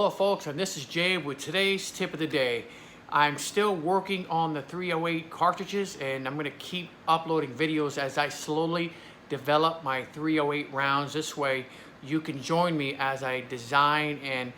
Hello folks, and this is Jay with today's tip of the day. I'm still working on the 308 cartridges, and I'm going to keep uploading videos as I slowly develop my 308 rounds. This way you can join me as I design and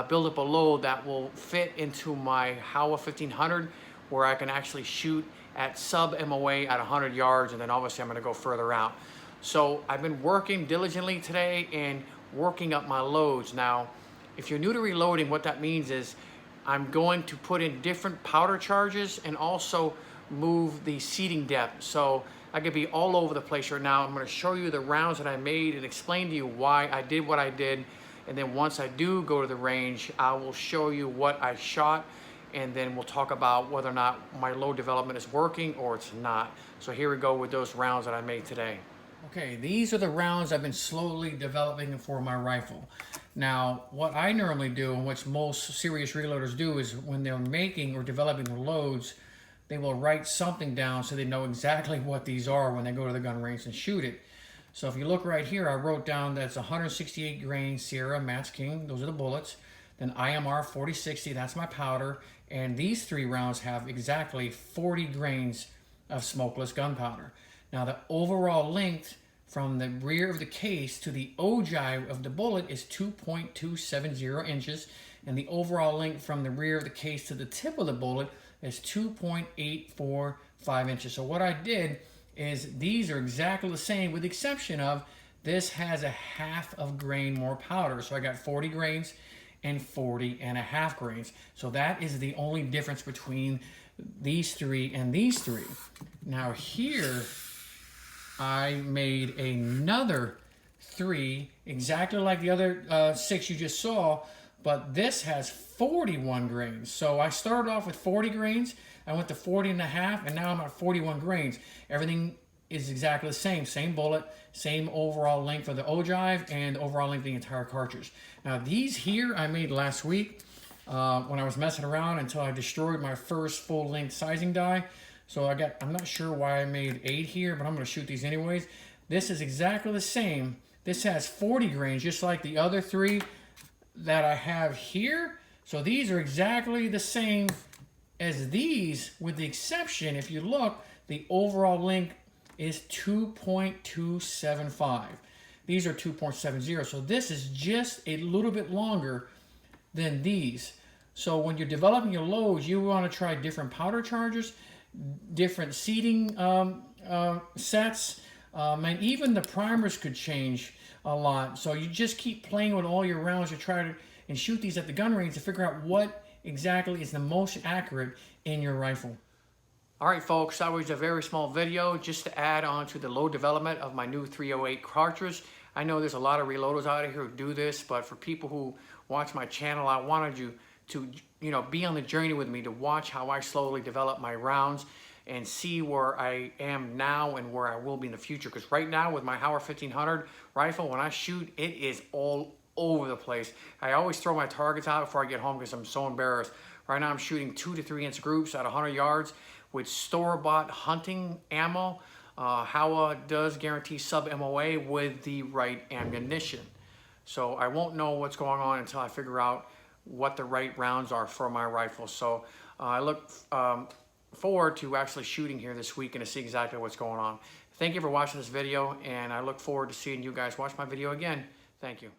build up a load that will fit into my Howa 1500, where I can actually shoot at sub MOA at 100 yards, and then obviously I'm going to go further out. So I've been working diligently today and working up my loads. Now, if you're new to reloading, what that means is I'm going to put in different powder charges and also move the seating depth. So I could be all over the place right now. I'm going to show you the rounds that I made and explain to you why I did what I did. And then once I do go to the range, I will show you what I shot, and then we'll talk about whether or not my load development is working or it's not. So here we go with those rounds that I made today. Okay, these are the rounds I've been slowly developing for my rifle. Now, what I normally do, and what most serious reloaders do, is when they're making or developing the loads, they will write something down so they know exactly what these are when they go to the gun range and shoot it. So if you look right here, I wrote down that's 168 grain Sierra Match King, those are the bullets. Then IMR 4060, that's my powder. And these three rounds have exactly 40 grains of smokeless gunpowder. Now the overall length from the rear of the case to the ogive of the bullet is 2.270 inches, and the overall length from the rear of the case to the tip of the bullet is 2.845 inches. So what I did is these are exactly the same, with the exception of this has a half of grain more powder. So I got 40 grains and 40.5 grains. So that is the only difference between these three and these three. Now here, I made another three, exactly like the other six you just saw, but this has 41 grains. So I started off with 40 grains, I went to 40.5, and now I'm at 41 grains. Everything is exactly the same. Same bullet, same overall length for the ogive, and overall length of the entire cartridge. Now these here I made last week when I was messing around until I destroyed my first full-length sizing die. So I'm not sure why I made 8 here, but I'm going to shoot these anyways. This is exactly the same. This has 40 grains, just like the other three that I have here. So these are exactly the same as these, with the exception, if you look, the overall length is 2.275. These are 2.70. So this is just a little bit longer than these. So when you're developing your loads, you want to try different powder charges, different seating sets, and even the primers could change a lot. So you just keep playing with all your rounds. You try to and shoot these at the gun range to figure out what exactly is the most accurate in your rifle. All right, folks, that was a very small video just to add on to the load development of my new 308 cartridge. I know there's a lot of reloaders out here who do this, but for people who watch my channel, I wanted you to be on the journey with me, to watch how I slowly develop my rounds and see where I am now and where I will be in the future. Because right now with my Howa 1500 rifle, when I shoot, it is all over the place. I always throw my targets out before I get home because I'm so embarrassed. Right now I'm shooting 2 to 3 inch groups at 100 yards with store-bought hunting ammo. Howa does guarantee sub MOA with the right ammunition. So I won't know what's going on until I figure out what the right rounds are for my rifle. So I look forward to actually shooting here this week and to see exactly what's going on. Thank you for watching this video, and I look forward to seeing you guys watch my video again. Thank you.